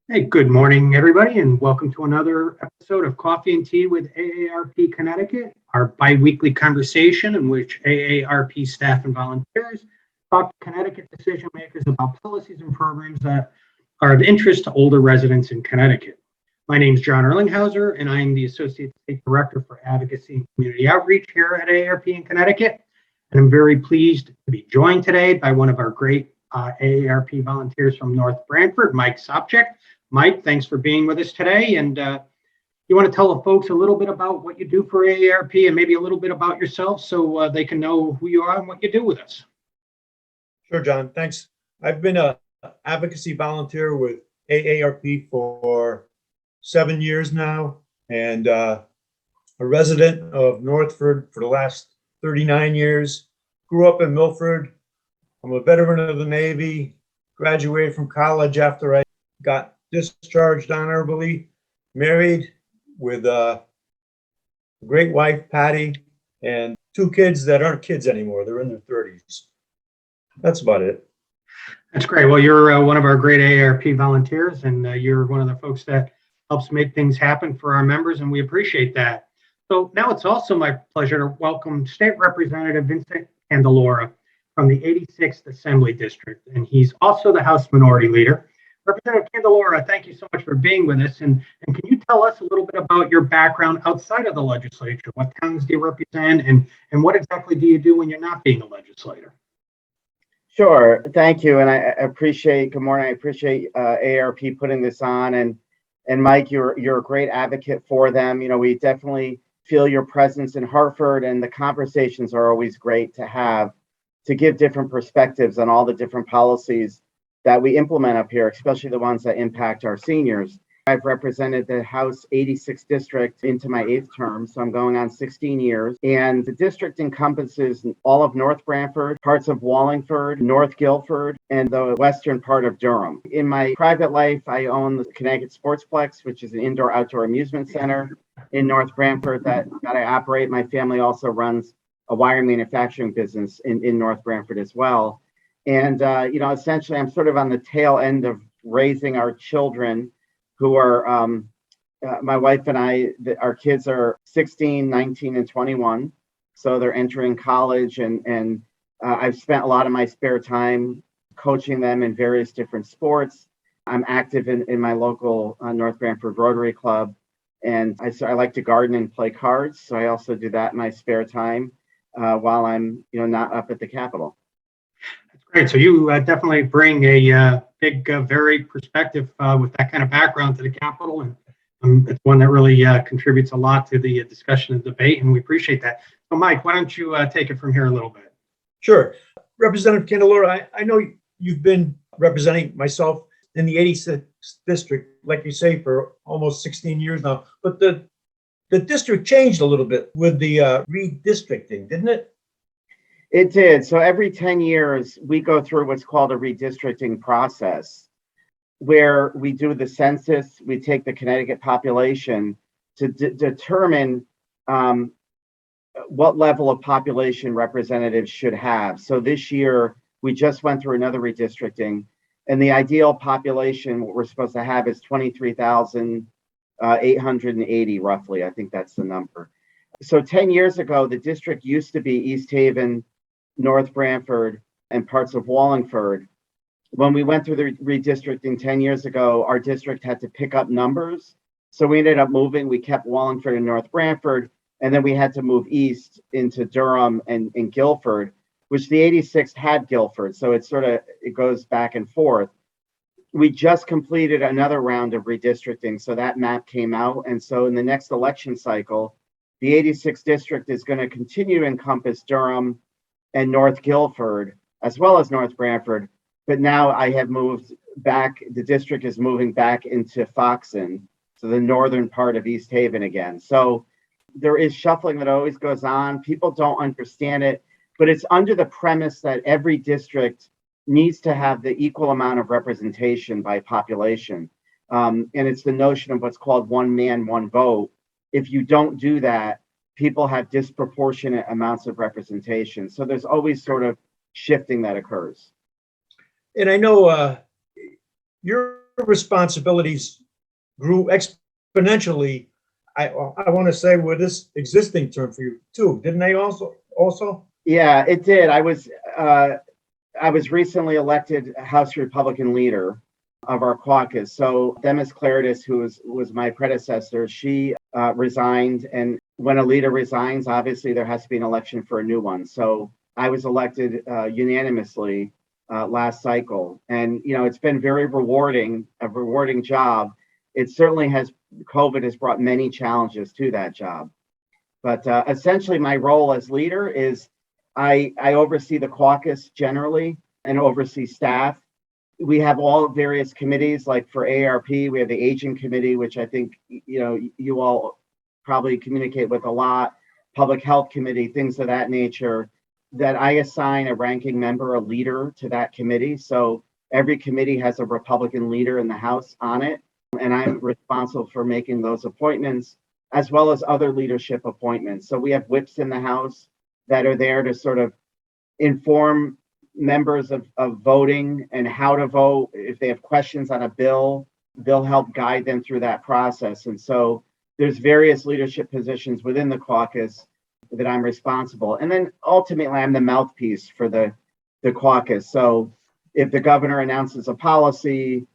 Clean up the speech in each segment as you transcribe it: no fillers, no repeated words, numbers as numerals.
Hey, good morning, everybody, and welcome to another episode of Coffee and Tea with AARP Connecticut, our biweekly conversation in which AARP staff and volunteers talk to Connecticut decision makers about policies and programs that are of interest to older residents in Connecticut. My name is John Erlingheuser, and I am the Associate State Director for Advocacy and Community Outreach here at AARP in Connecticut. And I'm very pleased to be joined today by one of our great AARP volunteers from North Branford, Mike Sopchak. Mike, thanks for being with us today. And you want to tell the folks a little bit about what you do for AARP and maybe a little bit about yourself so they can know who you are and what you do with us. Sure, John. Thanks. I've been an advocacy volunteer with AARP for 7 years now, and a resident of Northford for the last 39 years. Grew up in Milford. I'm a veteran of the Navy, graduated from college after I got discharged honorably, married with a great wife, Patty, and 2 kids that aren't kids anymore. They're in their 30s. That's about it. That's great. Well, you're one of our great AARP volunteers, and you're one of the folks that helps make things happen for our members, and we appreciate that. So now it's also my pleasure to welcome State Representative Vincent Candelora from the 86th Assembly District, and he's also the House Minority Leader. Representative Candelora, thank you so much for being with us. And can you tell us a little bit about your background outside of the legislature? What towns do you represent, and what exactly do you do when you're not being a legislator? Sure. Thank you. And I appreciate, good morning. I appreciate AARP putting this on. And Mike, you're a great advocate for them. You know, we definitely feel your presence in Hartford, and the conversations are always great to have to give different perspectives on all the different policies that we implement up here, especially the ones that impact our seniors. I've represented the House 86th District into my 8th term, so I'm going on 16 years. And the district encompasses all of North Branford, parts of Wallingford, North Guilford, and the western part of Durham. In my private life, I own the Connecticut Sportsplex, which is an indoor-outdoor amusement center in North Branford that I operate. My family also runs a wire manufacturing business in North Branford as well. And, essentially, I'm sort of on the tail end of raising our children who are, my wife and I, our kids are 16, 19, and 21. So they're entering college, and I've spent a lot of my spare time coaching them in various different sports. I'm active in my local North Branford Rotary Club, and I like to garden and play cards. So I also do that in my spare time while I'm, not up at the Capitol. Great. So you definitely bring a big, varied perspective with that kind of background to the Capitol, and it's one that really contributes a lot to the discussion and debate, and we appreciate that. So, Mike, why don't you take it from here a little bit? Sure. Representative Candelora, I know you've been representing myself in the 86th District, like you say, for almost 16 years now, but the district changed a little bit with the redistricting, didn't it? It did. So every 10 years, we go through what's called a redistricting process, where we do the census, we take the Connecticut population to determine what level of population representatives should have. So this year, we just went through another redistricting, and the ideal population, what we're supposed to have, is 23,880, roughly. I think that's the number. So 10 years ago, the district used to be East Haven, North Branford, and parts of Wallingford. When we went through the redistricting 10 years ago, our district had to pick up numbers. So we ended up moving. We kept Wallingford and North Branford, and then we had to move east into Durham and Guilford, which the 86th had Guilford. So it goes back and forth. We just completed another round of redistricting, so that map came out. And so in the next election cycle, the 86th District is going to continue to encompass Durham and North Guilford, as well as North Branford. But now I have moved back, the district is moving back into Foxen, so the northern part of East Haven again. So there is shuffling that always goes on. People don't understand it, but it's under the premise that every district needs to have the equal amount of representation by population. And it's the notion of what's called one man, one vote. If you don't do that, people have disproportionate amounts of representation. So there's always sort of shifting that occurs. And I know you're responsibilities grew exponentially. I want to say with this existing term for you too, didn't they also? Yeah, it did. I was recently elected House Republican leader of our caucus. So Demis Claridis, who was my predecessor, she resigned. And when a leader resigns, obviously there has to be an election for a new one. So I was elected unanimously last cycle. And, you know, it's been very rewarding, a rewarding job. It certainly COVID has brought many challenges to that job. But essentially my role as leader is I oversee the caucus generally and oversee staff. We have all various committees, like for AARP, we have the Aging Committee, which I think, you know, you all probably communicate with a lot, Public Health Committee, things of that nature, that I assign a ranking member, a leader to that committee. So every committee has a Republican leader in the House on it, and I'm responsible for making those appointments, as well as other leadership appointments. So we have whips in the House that are there to sort of inform members of voting and how to vote. If they have questions on a bill, they'll help guide them through that process. And so there's various leadership positions within the caucus that I'm responsible. And then ultimately, I'm the mouthpiece for the caucus. So if the governor announces a policy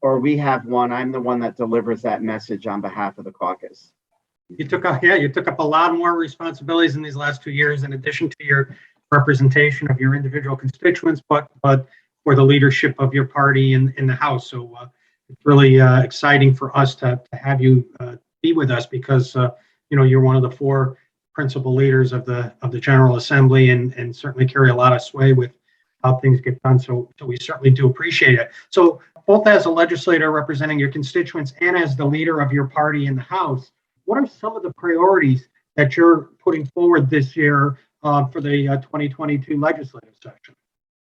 or we have one, I'm the one that delivers that message on behalf of the caucus. You took up a lot more responsibilities in these last 2 years, in addition to your representation of your individual constituents, but for the leadership of your party in the House. So it's really exciting for us to have you be with us, because you know, you're one of the 4 principal leaders of the General Assembly, and certainly carry a lot of sway with how things get done. So we certainly do appreciate it. So both as a legislator representing your constituents and as the leader of your party in the House, what are some of the priorities that you're putting forward this year for the 2022 legislative session?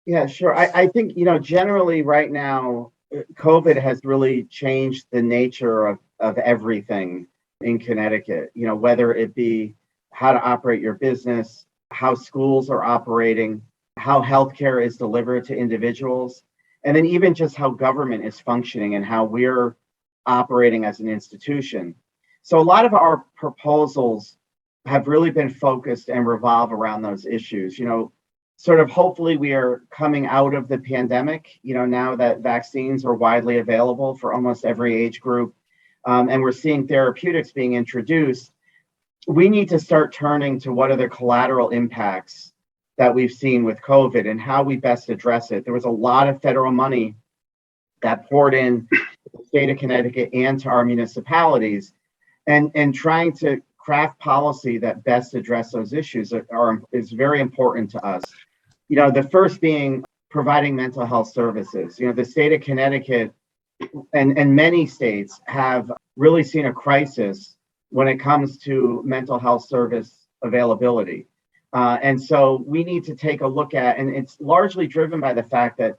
Yeah, sure. I think, you know, generally right now, COVID has really changed the nature of everything in Connecticut, you know, whether it be how to operate your business, how schools are operating, how healthcare is delivered to individuals, and then even just how government is functioning and how we're operating as an institution. So a lot of our proposals have really been focused and revolve around those issues. You know, sort of hopefully we are coming out of the pandemic, you know, now that vaccines are widely available for almost every age group, and we're seeing therapeutics being introduced. We need to start turning to what are the collateral impacts that we've seen with COVID and how we best address it. There was a lot of federal money that poured in to the state of Connecticut and to our municipalities, and trying to craft policy that best address those issues is very important to us. You know, the first being providing mental health services. You know, the state of Connecticut and many states have really seen a crisis when it comes to mental health service availability. And so we need to take a look at, and it's largely driven by the fact that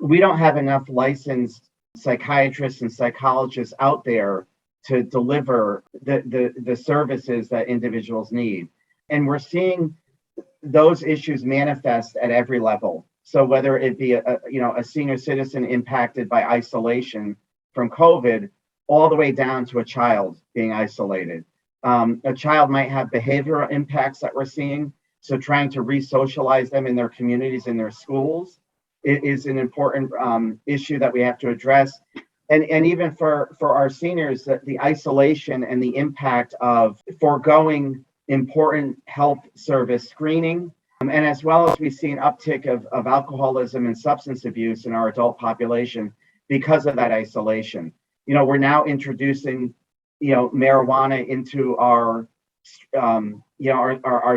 we don't have enough licensed psychiatrists and psychologists out there to deliver the services that individuals need. And we're seeing those issues manifest at every level. So whether it be a senior citizen impacted by isolation from COVID, all the way down to a child being isolated. A child might have behavioral impacts that we're seeing. So trying to re-socialize them in their communities, in their schools, is an important issue that we have to address. And even for our seniors, the isolation and the impact of foregoing important health service screening, and as well as we see an uptick of alcoholism and substance abuse in our adult population because of that isolation. You know, we're now introducing, you know, marijuana into our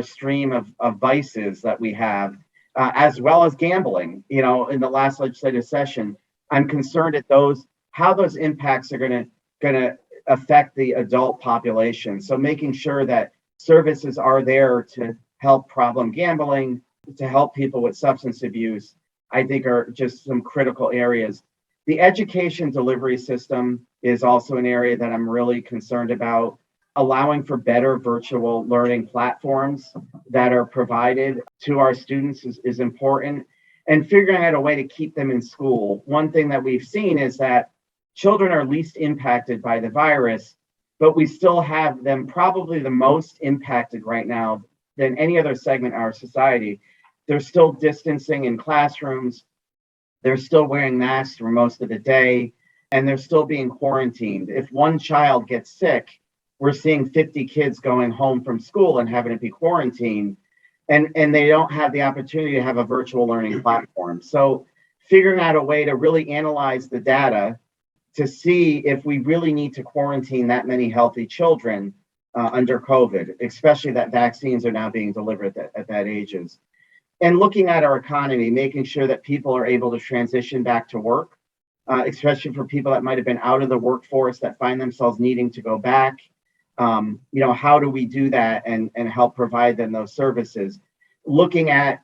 stream of vices that we have, as well as gambling. You know, in the last legislative session, I'm concerned at how those impacts are going to affect the adult population. So making sure that services are there to help problem gambling, to help people with substance abuse, I think are just some critical areas. The education delivery system is also an area that I'm really concerned about. Allowing for better virtual learning platforms that are provided to our students is important, and figuring out a way to keep them in school. One thing that we've seen is that children are least impacted by the virus, but we still have them probably the most impacted right now than any other segment in our society. They're still distancing in classrooms. They're still wearing masks for most of the day, and they're still being quarantined. If one child gets sick, we're seeing 50 kids going home from school and having to be quarantined, and they don't have the opportunity to have a virtual learning platform. So figuring out a way to really analyze the data to see if we really need to quarantine that many healthy children under COVID, especially that vaccines are now being delivered at that ages. And looking at our economy, making sure that people are able to transition back to work, especially for people that might have been out of the workforce that find themselves needing to go back. How do we do that and help provide them those services? Looking at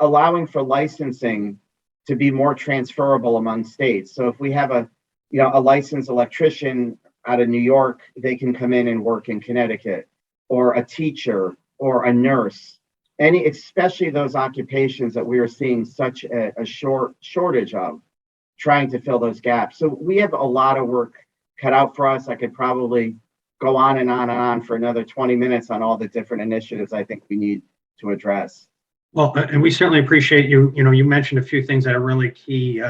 allowing for licensing to be more transferable among states. So if we have a licensed electrician out of New York, they can come in and work in Connecticut, or a teacher or a nurse. Especially those occupations that we are seeing such a shortage of, trying to fill those gaps. So we have a lot of work cut out for us. I could probably go on and on and on for another 20 minutes on all the different initiatives I think we need to address. Well, and we certainly appreciate you. You mentioned a few things that are really key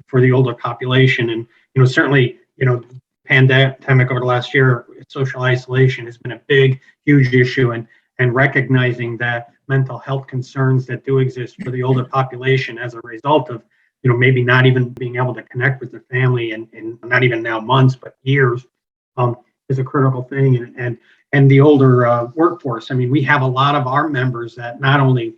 for the older population, and certainly pandemic over the last year, social isolation has been a big, huge issue, and recognizing that mental health concerns that do exist for the older population as a result of maybe not even being able to connect with their family in not even now months but years is a critical thing, and the older workforce. I mean, we have a lot of our members that not only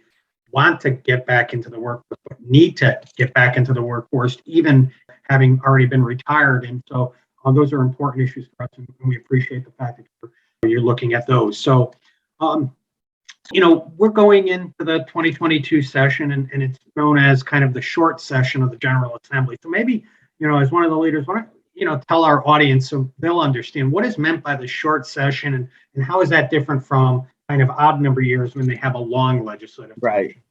want to get back into the workforce but need to get back into the workforce, even having already been retired. And so those are important issues for us, and we appreciate the fact that you're looking at those. So we're going into the 2022 session, and it's known as kind of the short session of the General Assembly. So maybe, as one of the leaders, why don't tell our audience so they'll understand what is meant by the short session, and how is that different from kind of odd number years when they have a long legislative Right. session?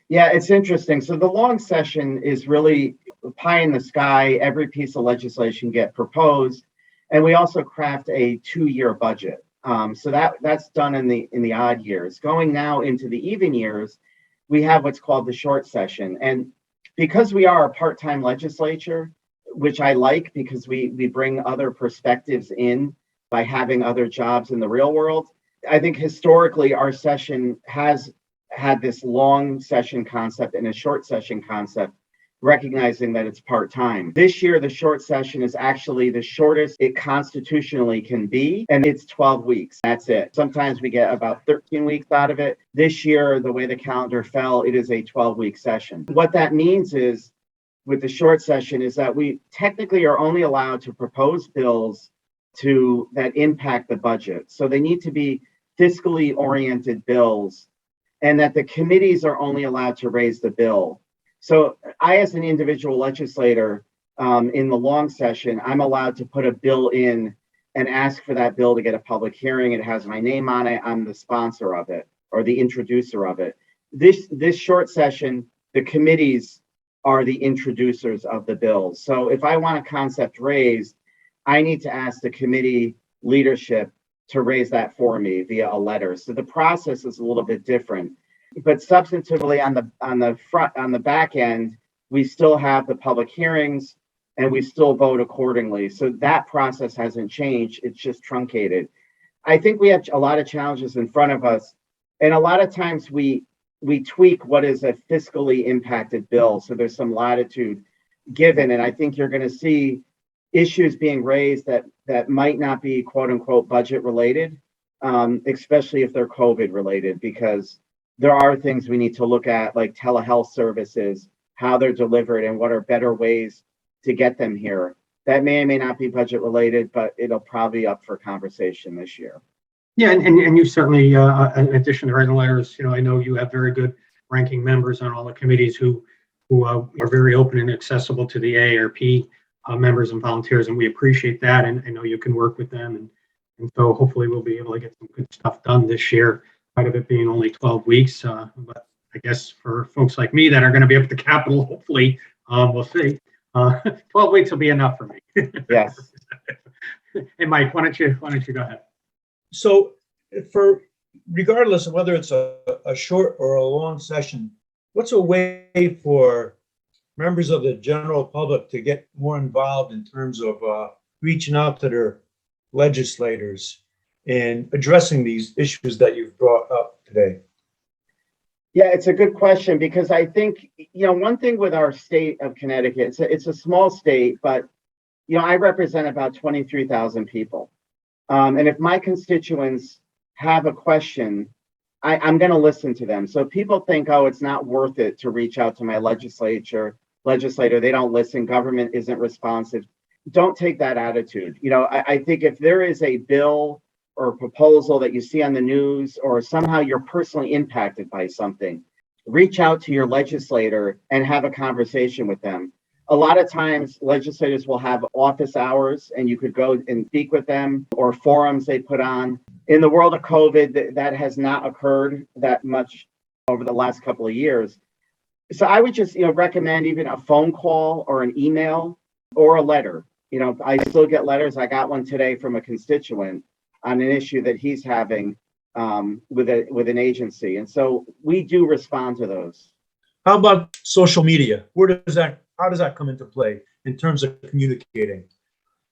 Yeah, it's interesting. So the long session is really pie in the sky. Every piece of legislation get proposed, and we also craft a 2-year budget. So that's done in the odd years. Going now into the even years, we have what's called the short session. And because we are a part-time legislature, which I like because we bring other perspectives in by having other jobs in the real world, I think historically our session has had this long session concept and a short session concept, recognizing that it's part-time. This year, the short session is actually the shortest it constitutionally can be, and it's 12 weeks. That's it. Sometimes we get about 13 weeks out of it. This year, the way the calendar fell, it is a 12-week session. What that means is, with the short session, is that we technically are only allowed to propose bills that impact the budget. So they need to be fiscally oriented bills, and that the committees are only allowed to raise the bill. So I, as an individual legislator, in the long session, I'm allowed to put a bill in and ask for that bill to get a public hearing. It has my name on it. I'm the sponsor of it or the introducer of it. This short session, the committees are the introducers of the bills. So if I want a concept raised, I need to ask the committee leadership to raise that for me via a letter. So the process is a little bit different. But substantively on the back end, we still have the public hearings and we still vote accordingly. So that process hasn't changed. It's just truncated. I think we have a lot of challenges in front of us. And a lot of times we tweak what is a fiscally impacted bill. So there's some latitude given. And I think you're going to see issues being raised that might not be quote unquote budget related, especially if they're COVID related, because there are things we need to look at, like telehealth services, how they're delivered, and what are better ways to get them here. That may or may not be budget related, but it'll probably be up for conversation this year. Yeah, and you certainly, in addition to writing letters, I know you have very good ranking members on all the committees who are very open and accessible to the AARP members and volunteers, and we appreciate that. And I know you can work with them, and so hopefully we'll be able to get some good stuff done this year. Part of it being only 12 weeks, but I guess for folks like me that are going to be up at the Capitol, hopefully, we'll see. 12 weeks will be enough for me. Yes. Hey, Mike, why don't you go ahead? So for, regardless of whether it's a short or a long session, what's a way for members of the general public to get more involved in terms of reaching out to their legislators and addressing these issues that you've brought up today? Yeah, it's a good question because I think, one thing with our state of Connecticut, it's a small state, but, I represent about 23,000 people. And if my constituents have a question, I'm going to listen to them. So if people think, oh, it's not worth it to reach out to my legislator, they don't listen, government isn't responsive. Don't take that attitude. I think if there is a bill or a proposal that you see on the news, or somehow you're personally impacted by something, reach out to your legislator and have a conversation with them. A lot of times legislators will have office hours and you could go and speak with them, or forums they put on. In the world of COVID, that has not occurred that much over the last couple of years. So I would just, recommend even a phone call or an email or a letter. I still get letters. I got one today from a constituent on an issue that he's having with an agency. And so we do respond to those. How about social media? How does that come into play in terms of communicating?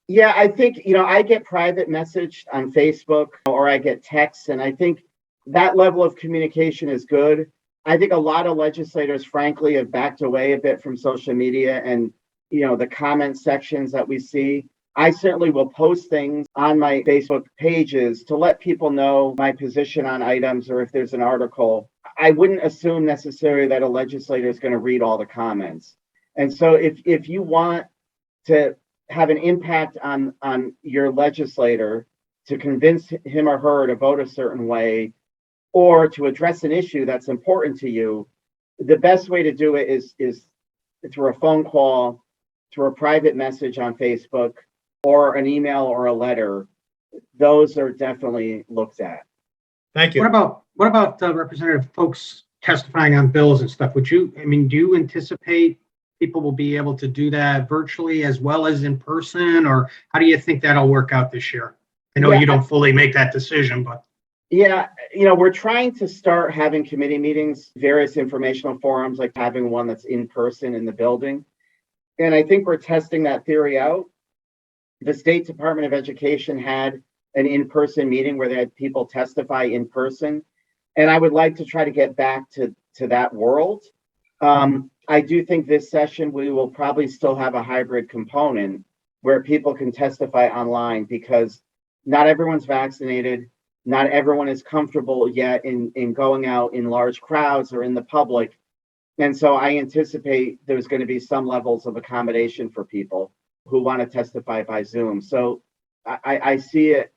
Yeah, I think, I get private message on Facebook or I get texts, and I think that level of communication is good. I think a lot of legislators, frankly, have backed away a bit from social media and, the comment sections that we see. I certainly will post things on my Facebook pages to let people know my position on items, or if there's an article. I wouldn't assume necessarily that a legislator is going to read all the comments. And so if you want to have an impact on your legislator, to convince him or her to vote a certain way, or to address an issue that's important to you, the best way to do it is through a phone call, through a private message on Facebook, or an email or a letter. Those are definitely looked at. Thank you. What about Representative folks testifying on bills and stuff? Do you anticipate people will be able to do that virtually as well as in person, or how do you think that'll work out this year? I know you don't fully make that decision, but. Yeah, we're trying to start having committee meetings, various informational forums, like having one that's in person in the building. And I think we're testing that theory out. The State Department of Education had an in-person meeting where they had people testify in person. And I would like to try to get back to that world. I do think this session, we will probably still have a hybrid component where people can testify online, because not everyone's vaccinated. Not everyone is comfortable yet in going out in large crowds or in the public. And so I anticipate there's going to be some levels of accommodation for people who want to testify by Zoom. So I see it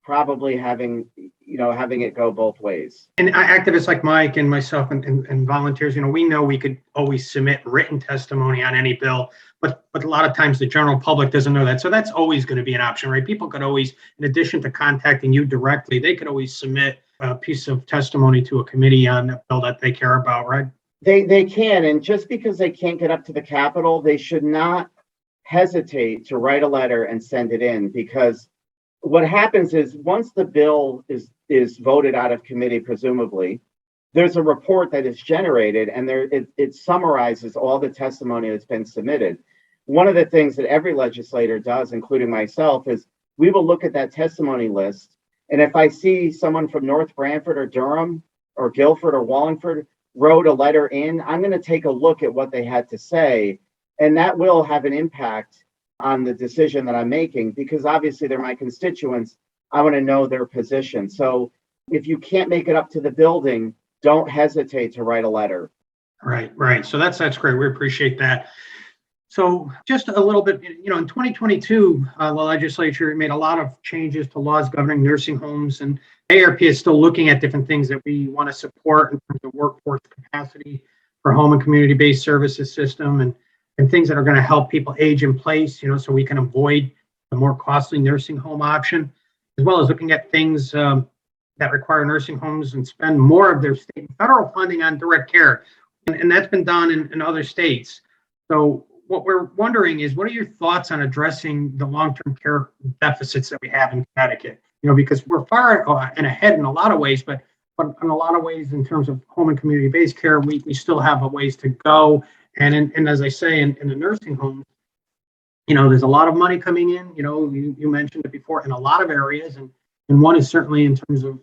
probably having it go both ways. And activists like Mike and myself and volunteers, we know we could always submit written testimony on any bill, but a lot of times the general public doesn't know that. So that's always going to be an option, right? People could always, in addition to contacting you directly, they could always submit a piece of testimony to a committee on a bill that they care about, right? They can, and just because they can't get up to the Capitol, they should not hesitate to write a letter and send it in, because what happens is once the bill is voted out of committee, presumably, there's a report that is generated, and it summarizes all the testimony that's been submitted. One of the things that every legislator does, including myself, is we will look at that testimony list, and if I see someone from North Branford or Durham or Guilford or Wallingford wrote a letter in, I'm going to take a look at what they had to say, and that will have an impact on the decision that I'm making, because obviously they're my constituents. I want to know their position. So if you can't make it up to the building, don't hesitate to write a letter. Right. So that's great. We appreciate that. So just a little bit, in 2022, the legislature made a lot of changes to laws governing nursing homes, and AARP is still looking at different things that we want to support in terms of workforce capacity for home and community-based services system, and things that are going to help people age in place, so we can avoid the more costly nursing home option, as well as looking at things that require nursing homes and spend more of their state and federal funding on direct care. And that's been done in other states. So what we're wondering is, what are your thoughts on addressing the long-term care deficits that we have in Connecticut? Because we're far and ahead in a lot of ways, but in a lot of ways, in terms of home and community-based care, we still have a ways to go. And as I say, in the nursing homes, there's a lot of money coming in. You mentioned it before, in a lot of areas, and one is certainly in terms of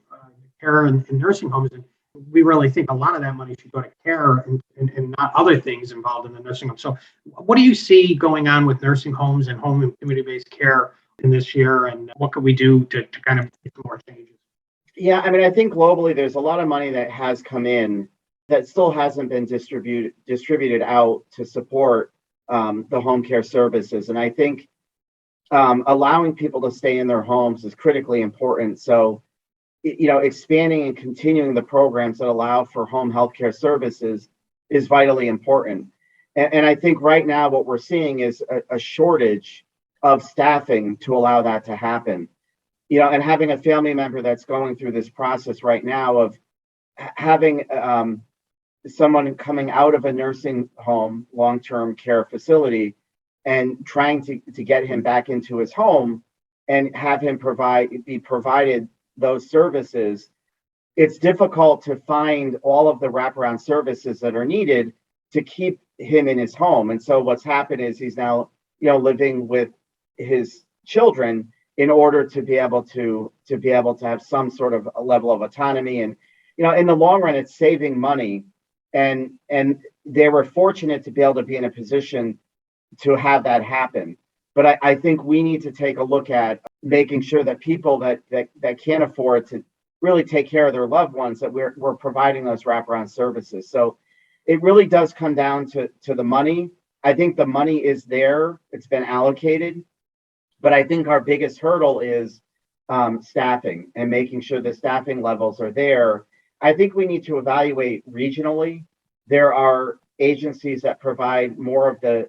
care in nursing homes. And we really think a lot of that money should go to care and not other things involved in the nursing home. So what do you see going on with nursing homes and home and community-based care in this year, and what could we do to kind of make more changes? Yeah, I mean, I think globally there's a lot of money that has come in that still hasn't been distributed out to support the home care services. And I think allowing people to stay in their homes is critically important. So, expanding and continuing the programs that allow for home healthcare services is vitally important. And I think right now what we're seeing is a shortage of staffing to allow that to happen. And having a family member that's going through this process right now of having someone coming out of a nursing home, long-term care facility, and trying to get him back into his home and have him be provided those services, it's difficult to find all of the wraparound services that are needed to keep him in his home. And so what's happened is he's now, living with his children in order to be able to have some sort of a level of autonomy. And, in the long run, it's saving money. And they were fortunate to be able to be in a position to have that happen. But I think we need to take a look at making sure that people that can't afford to really take care of their loved ones, that we're providing those wraparound services. So it really does come down to the money. I think the money is there. It's been allocated. But I think our biggest hurdle is staffing and making sure the staffing levels are there. I think we need to evaluate regionally. There are agencies that provide more of the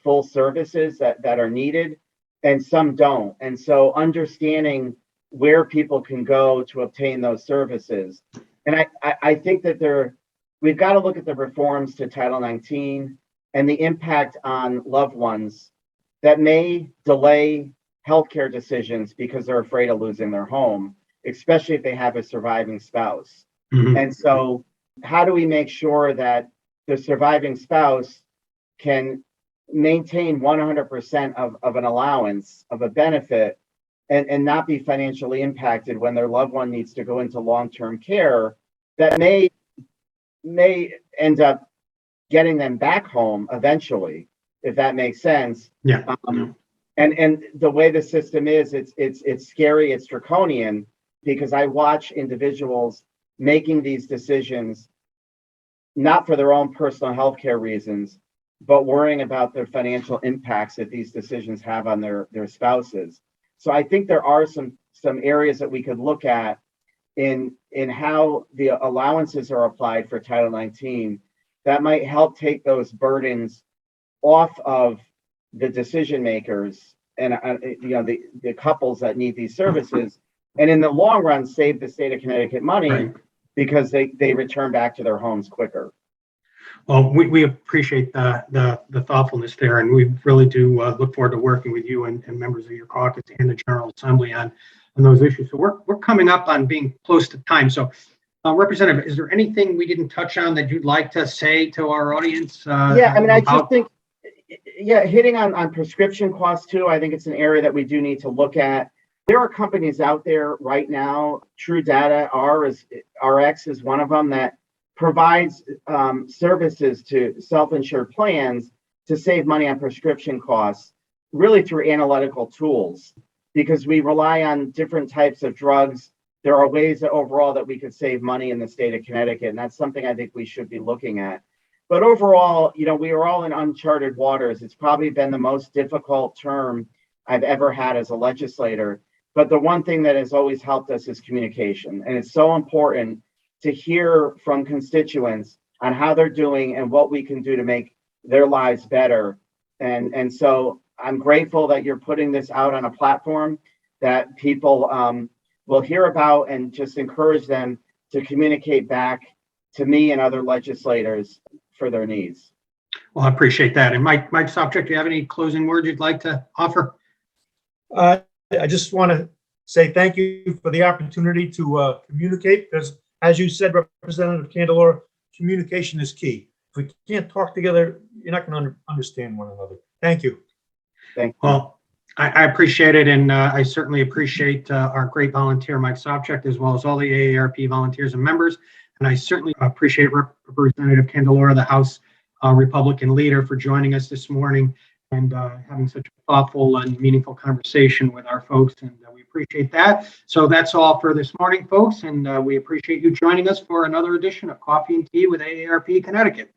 full services that are needed, and some don't. And so understanding where people can go to obtain those services. And I think that we've got to look at the reforms to Title 19 and the impact on loved ones that may delay healthcare decisions because they're afraid of losing their home, especially if they have a surviving spouse. Mm-hmm. And so how do we make sure that the surviving spouse can maintain 100% of an allowance, of a benefit, and not be financially impacted when their loved one needs to go into long-term care that may end up getting them back home eventually, if that makes sense. Yeah. And the way the system is, it's scary, it's draconian, because I watch individuals making these decisions not for their own personal health care reasons, but worrying about their financial impacts that these decisions have on their spouses. So I think there are some areas that we could look at in how the allowances are applied for Title 19 that might help take those burdens off of the decision makers and the couples that need these services, and in the long run save the state of Connecticut money, right, because they return back to their homes quicker. Well, we appreciate the thoughtfulness there, and we really do look forward to working with you and members of your caucus and the General Assembly on those issues. So we're coming up on being close to time. So, Representative, is there anything we didn't touch on that you'd like to say to our audience? I just think, hitting on prescription costs too, I think it's an area that we do need to look at. There are companies out there right now, True Data, RX is one of them, that provides services to self-insured plans to save money on prescription costs, really through analytical tools, because we rely on different types of drugs. There are ways that overall that we could save money in the state of Connecticut, and that's something I think we should be looking at. But overall, we are all in uncharted waters. It's probably been the most difficult term I've ever had as a legislator. But the one thing that has always helped us is communication. And it's so important to hear from constituents on how they're doing and what we can do to make their lives better. And so I'm grateful that you're putting this out on a platform that people will hear about, and just encourage them to communicate back to me and other legislators for their needs. Well, I appreciate that. And Mike Sopchak, do you have any closing words you'd like to offer? I just want to say thank you for the opportunity to communicate, because as you said, Representative Candelora, communication is key. If we can't talk together, you're not going to understand one another. Thank you. Thank you. Well, I appreciate it, and I certainly appreciate our great volunteer, Mike Sopchak, as well as all the AARP volunteers and members. And I certainly appreciate Representative Candelora, the House Republican leader, for joining us this morning and having such a thoughtful and meaningful conversation with our folks. And we appreciate that. So that's all for this morning, folks. And we appreciate you joining us for another edition of Coffee and Tea with AARP Connecticut.